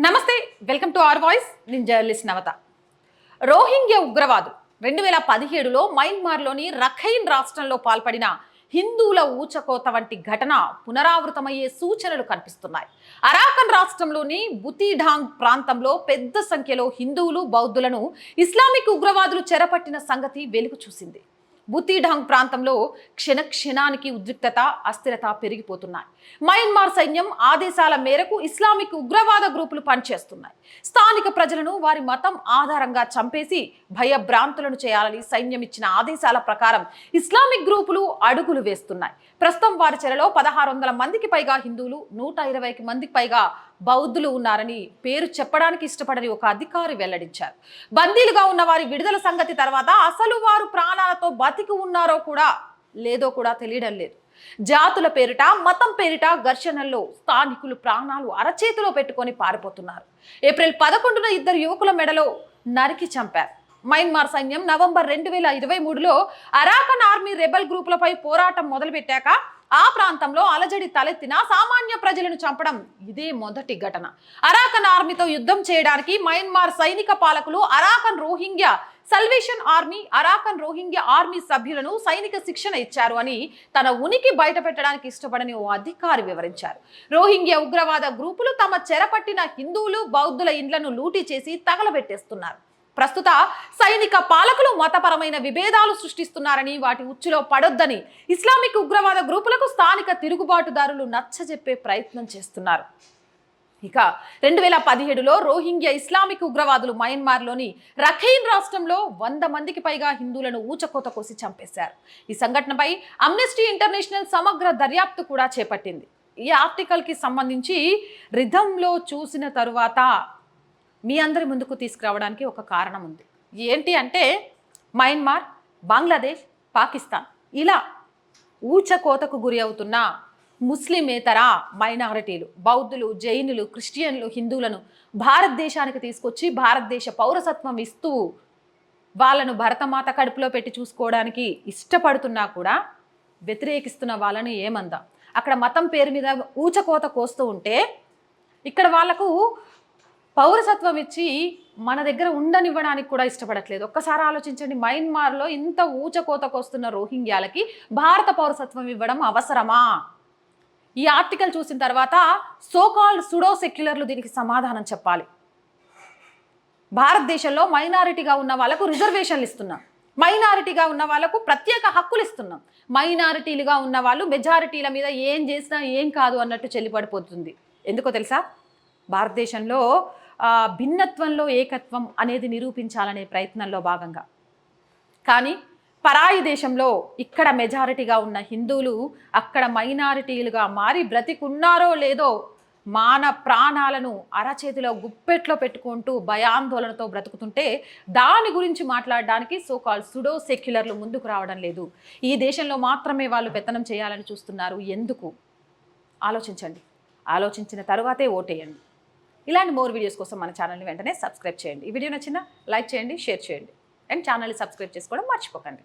నమస్తే, welcome to our voice. నేను journalist నవత. Rohingya ఉగ్రవాదు 2017లో మయన్మార్లోని Rakhine రాష్ట్రంలో పాల్పడిన హిందువుల ఊచకోత వంటి ఘటన పునరావృతమయ్యే సూచనలు కనిపిస్తున్నాయి. అరాకన్ రాష్ట్రంలోని బుతిడాంగ్ ప్రాంతంలో పెద్ద సంఖ్యలో హిందువులు, బౌద్ధులను ఇస్లామిక్ ఉగ్రవాదులు చెరపట్టిన సంగతి వెలుగు చూసింది. బుతిడాంగ్ ప్రాంతంలో క్షణానికి ఉద్రిక్తత, అస్థిరత పెరిగిపోతున్నాయి. మయన్మార్ సైన్యం ఆదేశాల మేరకు ఇస్లామిక్ ఉగ్రవాద గ్రూపులు పనిచేస్తున్నాయి. స్థానిక ప్రజలను వారి మతం ఆధారంగా చంపేసి భయభ్రాంతులను చేయాలని సైన్యం ఇచ్చిన ఆదేశాల ప్రకారం ఇస్లామిక్ గ్రూపులు అడుగులు వేస్తున్నాయి. ప్రస్తుతం వారి చెరలో 1600 మందికి పైగా హిందువులు, 120 మందికి పైగా బౌద్ధులు ఉన్నారని పేరు చెప్పడానికి ఇష్టపడని ఒక అధికారి వెల్లడించారు. బందీలుగా ఉన్న వారి విడుదల సంగతి తర్వాత అసలు వారు ప్రాణాలతో బతికి ఉన్నారో కూడా లేదో కూడా తెలియడం లేదు. జాతుల పేరిట, మతం పేరిట ఘర్షణల్లో స్థానికులు ప్రాణాలు అరచేతిలో పెట్టుకొని పారిపోతున్నారు. ఏప్రిల్ 11న 2 యువకుల మెడలో నరికి చంపారు. మయన్మార్ సైన్యం నవంబర్ 2023లో అరాకన్ ఆర్మీ రెబల్ గ్రూపులపై పోరాటం మొదలుపెట్టాక ఆ ప్రాంతంలో అలజడి తలెత్తిన సామాన్య ప్రజలను చంపడం ఇదే మొదటి ఘటన. అరాకన్ ఆర్మీతో యుద్ధం చేయడానికి మయన్మార్ సైనిక పాలకులు Arakan Rohingya salvation army, Arakan Rohingya army సభ్యులను సైనిక శిక్షణ ఇచ్చారు అని తన ఉనికి బయట పెట్టడానికి ఇష్టపడని ఓ అధికారి వివరించారు. రోహింగ్యా ఉగ్రవాద గ్రూపులు తమ చెరపట్టిన హిందువులు, బౌద్ధుల ఇండ్లను లూటీ చేసి తగలబెట్టేస్తున్నారు. ప్రస్తుత సైనిక పాలకులు మతపరమైన విభేదాలు సృష్టిస్తున్నారని, వాటి ఉచ్చులో పడొద్దని ఇస్లామిక్ ఉగ్రవాద గ్రూపులకు స్థానిక తిరుగుబాటుదారులు నచ్చజెప్పే ప్రయత్నం చేస్తున్నారు. ఇక 2017లో రోహింగ్యా ఇస్లామిక్ ఉగ్రవాదులు మయన్మార్లోని రఖైన్ రాష్ట్రంలో 100 మందికి పైగా హిందువులను ఊచకోత కోసి చంపేశారు. ఈ సంఘటనపై అమ్నెస్టీ ఇంటర్నేషనల్ సమగ్ర దర్యాప్తు కూడా చేపట్టింది. ఈ ఆర్టికల్కి సంబంధించి రిథంలో చూసిన తరువాత మీ అందరి ముందుకు తీసుకురావడానికి ఒక కారణం ఉంది. ఏంటి అంటే మయన్మార్, బంగ్లాదేశ్, పాకిస్తాన్ ఇలా ఊచకోతకు గురి అవుతున్న ముస్లిమేతర మైనారిటీలు, బౌద్ధులు, జైనులు, క్రిస్టియన్లు, హిందువులను భారతదేశానికి తీసుకొచ్చి భారతదేశ పౌరసత్వం ఇస్తూ వాళ్ళను భరతమాత కడుపులో పెట్టి చూసుకోవడానికి ఇష్టపడుతున్నా కూడా వ్యతిరేకిస్తున్న వాళ్ళని ఏమందాం. అక్కడ మతం పేరు మీద ఊచకోత కోస్తూ ఉంటే ఇక్కడ వాళ్లకు పౌరసత్వం ఇచ్చి మన దగ్గర ఉండనివ్వడానికి కూడా ఇష్టపడట్లేదు. ఒక్కసారి ఆలోచించండి, మయన్మార్లో ఇంత ఊచకోతకొస్తున్న రోహింగ్యాలకి భారత పౌరసత్వం ఇవ్వడం అవసరమా? ఈ ఆర్టికల్ చూసిన తర్వాత సోకాల్డ్ సుడో సెక్యులర్లు దీనికి సమాధానం చెప్పాలి. భారతదేశంలో మైనారిటీగా ఉన్న వాళ్ళకు రిజర్వేషన్లు ఇస్తున్నాం, మైనారిటీగా ఉన్న వాళ్ళకు ప్రత్యేక హక్కులు ఇస్తున్నాం, మైనారిటీలుగా ఉన్న వాళ్ళు మెజారిటీల మీద ఏం చేసినా ఏం కాదు అన్నట్టు చెల్లిపడిపోతుంది. ఎందుకో తెలుసా? భారతదేశంలో భిన్నత్వంలో ఏకత్వం అనేది నిరూపించాలనే ప్రయత్నంలో భాగంగా. కానీ పరాయి దేశంలో ఇక్కడ మెజారిటీగా ఉన్న హిందువులు అక్కడ మైనారిటీలుగా మారి బ్రతికున్నారో లేదో ప్రాణాలను అరచేతిలో గుప్పెట్లో పెట్టుకుంటూ భయాందోళనతో బ్రతుకుతుంటే దాని గురించి మాట్లాడడానికి సోకాల్డ్ సుడో సెక్యులర్లు ముందుకు రావడం లేదు. ఈ దేశంలో మాత్రమే వాళ్ళు పెత్తనం చేయాలని చూస్తున్నారు. ఎందుకు? ఆలోచించండి. ఆలోచించిన తర్వాతే ఓటేయండి. ఇలాంటి మోర్ వీడియోస్ కోసం మన ఛానల్ని వెంటనే సబ్స్క్రైబ్ చేయండి. ఈ వీడియో నచ్చినా లైక్ చేయండి, షేర్ చేయండి అండ్ ఛానల్ని సబ్స్క్రైబ్ చేసుకోవడం మర్చిపోకండి.